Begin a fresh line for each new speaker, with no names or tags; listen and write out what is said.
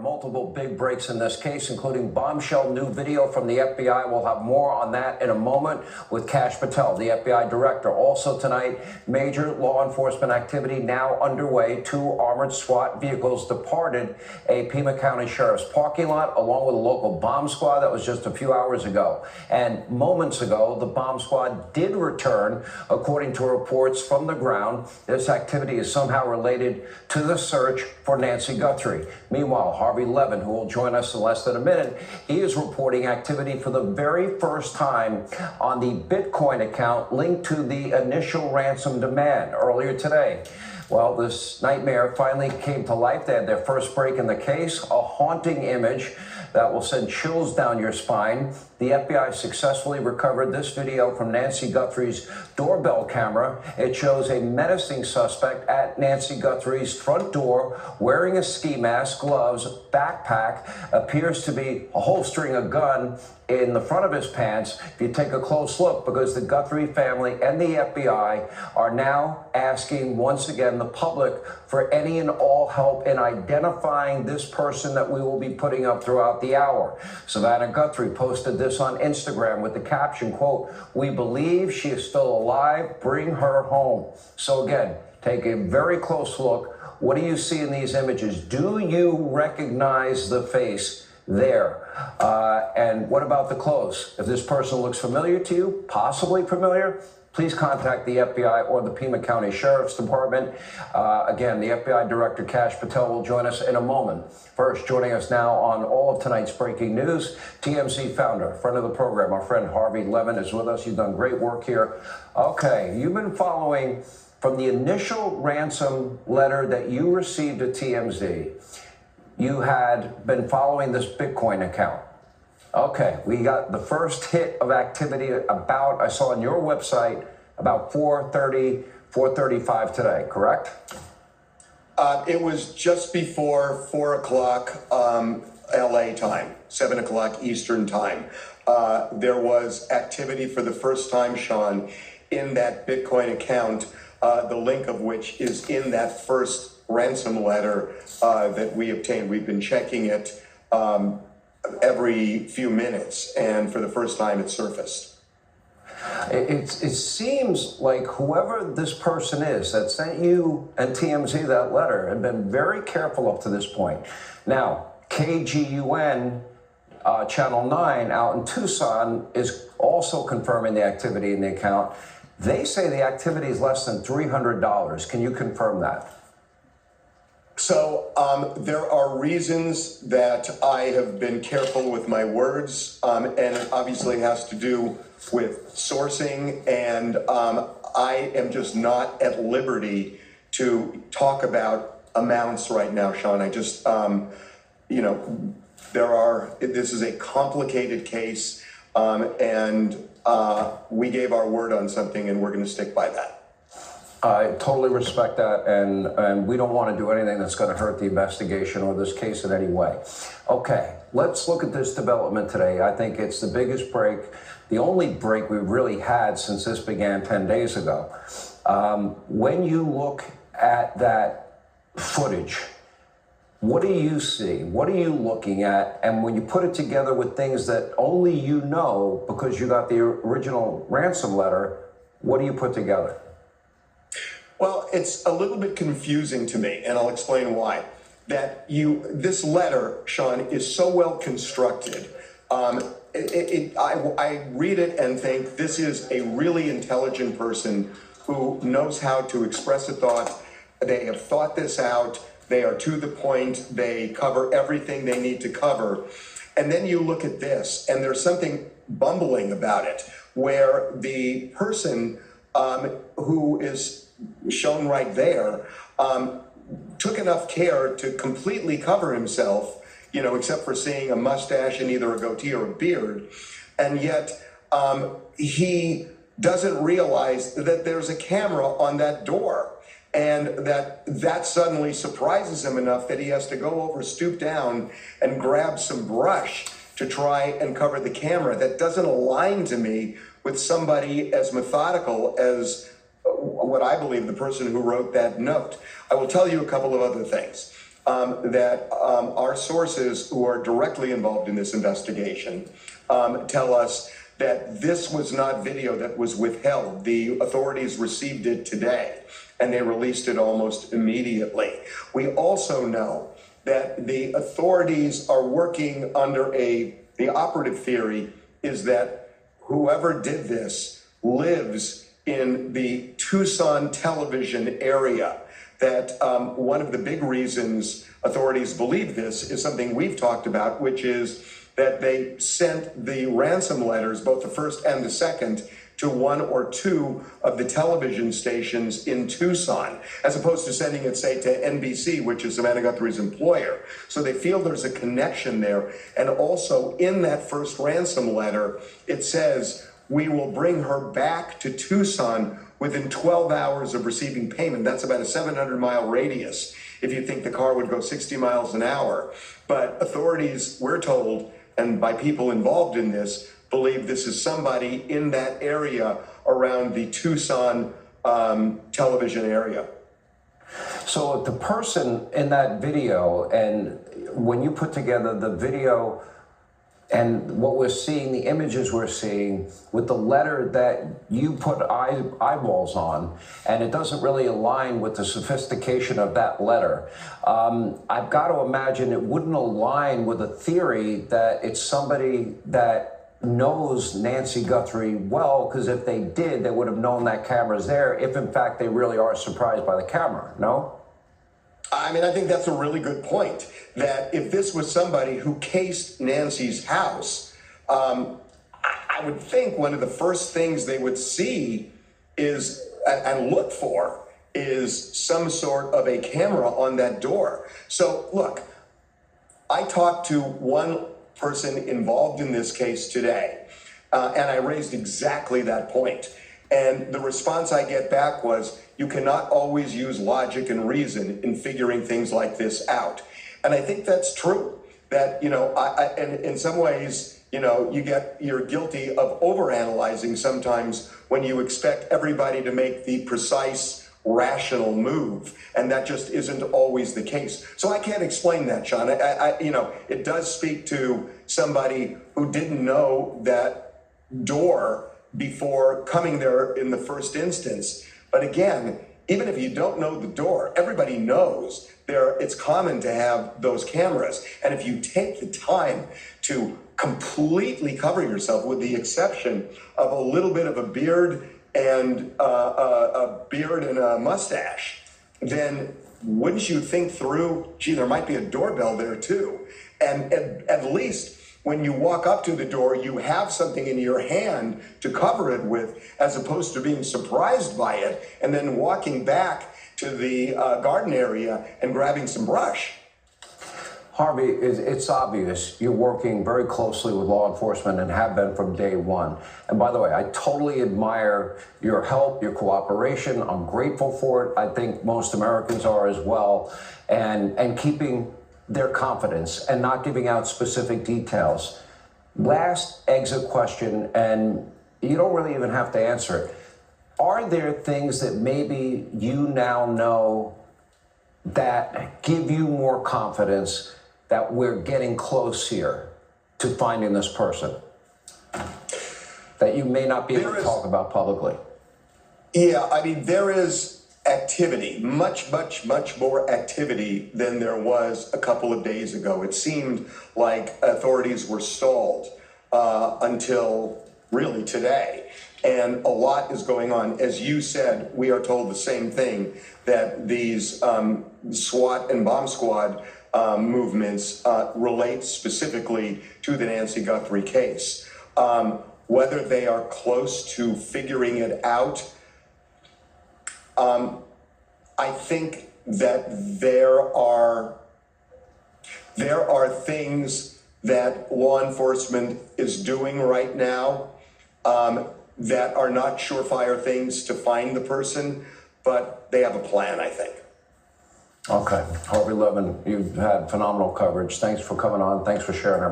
multiple big breaks in this case, including bombshell new video from the FBI. We'll have more on that in a moment with Kash Patel, the FBI director. Also tonight, major law enforcement activity now underway. 2 armored SWAT vehicles departed a Pima County Sheriff's parking lot, along with a local bomb squad. That was just a few hours ago. And moments ago, the bomb squad did return, according to reports from the ground. This activity is somehow related to the search for Nancy Guthrie. Meanwhile, Harvey Levin, who will join us in less than a minute, he is reporting activity for the very first time on the Bitcoin account linked to the initial ransom demand earlier today. Well, this nightmare finally came to life. They had their first break in the case, a haunting image that will send chills down your spine. The FBI successfully recovered this video from Nancy Guthrie's doorbell camera. It shows a menacing suspect at Nancy Guthrie's front door wearing a ski mask, gloves, backpack, appears to be holstering a gun in the front of his pants. If you take a close look, because the Guthrie family and the FBI are now asking once again the public for any and all help in identifying this person that we will be putting up throughout the hour. Savannah Guthrie posted this on Instagram with the caption, quote, "We believe she is still alive. Bring her home." So again, take a very close look. What do you see in these images? Do you recognize the face there? And what about the clothes? If this person looks familiar to you, possibly familiar, please contact the FBI or the Pima County Sheriff's Department. Again, the FBI Director Kash Patel will join us in a moment. First, joining us now on all of tonight's breaking news, TMZ founder, friend of the program, our friend Harvey Levin is with us. You've done great work here. Okay, you've been following from the initial ransom letter that you received at TMZ. You had been following this Bitcoin account. Okay, we got the first hit of activity about, I saw on your website, about 4:30, 4:35 today, correct?
It was just before 4 o'clock LA time, 7 o'clock Eastern time. There was activity for the first time, Sean, in that Bitcoin account, the link of which is in that first ransom letter that we obtained. We've been checking it every few minutes, and for the first time it surfaced.
It seems like whoever this person is that sent you and TMZ that letter have been very careful up to this point. Now, KGUN Channel 9 out in Tucson is also confirming the activity in the account. They say the activity is less than $300. Can you confirm that?
So there are reasons that I have been careful with my words, and it obviously has to do with sourcing, and I am just not at liberty to talk about amounts right now, Sean. I just, this is a complicated case, and we gave our word on something, and we're going to stick by that.
I totally respect that, and we don't want to do anything that's going to hurt the investigation or this case in any way. Okay, let's look at this development today. I think it's the biggest break, the only break we've really had since this began 10 days ago. When you look at that footage, what do you see? What are you looking at? And when you put it together with things that only you know because you got the original ransom letter, what do you put together?
Well, it's a little bit confusing to me, and I'll explain why. This letter, Sean, is so well constructed. I read it and think this is a really intelligent person who knows how to express a thought. They have thought this out. They are to the point. They cover everything they need to cover. And then you look at this, and there's something bumbling about it, where the person who is shown right there took enough care to completely cover himself, except for seeing a mustache and either a goatee or a beard. And yet he doesn't realize that there's a camera on that door, and that suddenly surprises him enough that he has to go over, stoop down, and grab some brush to try and cover the camera. That doesn't align to me with somebody as methodical as what I believe the person who wrote that note. I will tell you a couple of other things. that our sources who are directly involved in this investigation tell us that this was not video that was withheld. The authorities received it today, and they released it almost immediately. We also know that the authorities are working under the operative theory is that whoever did this lives in the Tucson television area. That one of the big reasons authorities believe this is something we've talked about, which is that they sent the ransom letters, both the first and the second, to one or two of the television stations in Tucson, as opposed to sending it, say, to NBC, which is Savannah Guthrie's employer. So they feel there's a connection there. And also in that first ransom letter, it says, we will bring her back to Tucson within 12 hours of receiving payment. That's about a 700-mile radius if you think the car would go 60 miles an hour. But authorities, we're told, and by people involved in this, believe this is somebody in that area around the Tucson television area.
So if the person in that video, and when you put together the video and what we're seeing, the images we're seeing with the letter that you put eyeballs on, and it doesn't really align with the sophistication of that letter. I've got to imagine it wouldn't align with a theory that it's somebody that knows Nancy Guthrie well, because if they did, they would have known that camera's there, if in fact they really are surprised by the camera, no?
I mean, I think that's a really good point, that if this was somebody who cased Nancy's house, I would think one of the first things they would see is, and look for, is some sort of a camera on that door. So look, I talked to one person involved in this case today, and I raised exactly that point. And the response I get back was, you cannot always use logic and reason in figuring things like this out. And I think that's true, that, and in some ways, you're guilty of overanalyzing sometimes when you expect everybody to make the precise, rational move. And that just isn't always the case. So I can't explain that, Sean. It does speak to somebody who didn't know that door before coming there in the first instance. But again, even if you don't know the door, everybody knows it's common to have those cameras. And if you take the time to completely cover yourself, with the exception of a little bit of a beard and a mustache, then wouldn't you think through, gee, there might be a doorbell there too? And at least when you walk up to the door, you have something in your hand to cover it with, as opposed to being surprised by it and then walking back to the garden area and grabbing some brush.
Harvey, it's obvious you're working very closely with law enforcement and have been from day one. And by the way, I totally admire your help, your cooperation. I'm grateful for it. I think most Americans are as well. And keeping their confidence and not giving out specific details. Last exit question, and you don't really even have to answer it. Are there things that maybe you now know that give you more confidence that we're getting close here to finding this person that you may not be able to talk about publicly?
Yeah, I mean, there is activity, much more activity than there was a couple of days ago. It seemed like authorities were stalled until really today. And a lot is going on. As you said, we are told the same thing, that these SWAT and bomb squad movements relate specifically to the Nancy Guthrie case. Whether they are close to figuring it out, I think that there are things that law enforcement is doing right now that are not surefire things to find the person, but they have a plan, I think.
Okay. Harvey Levin, you've had phenomenal coverage. Thanks for coming on. Thanks for sharing our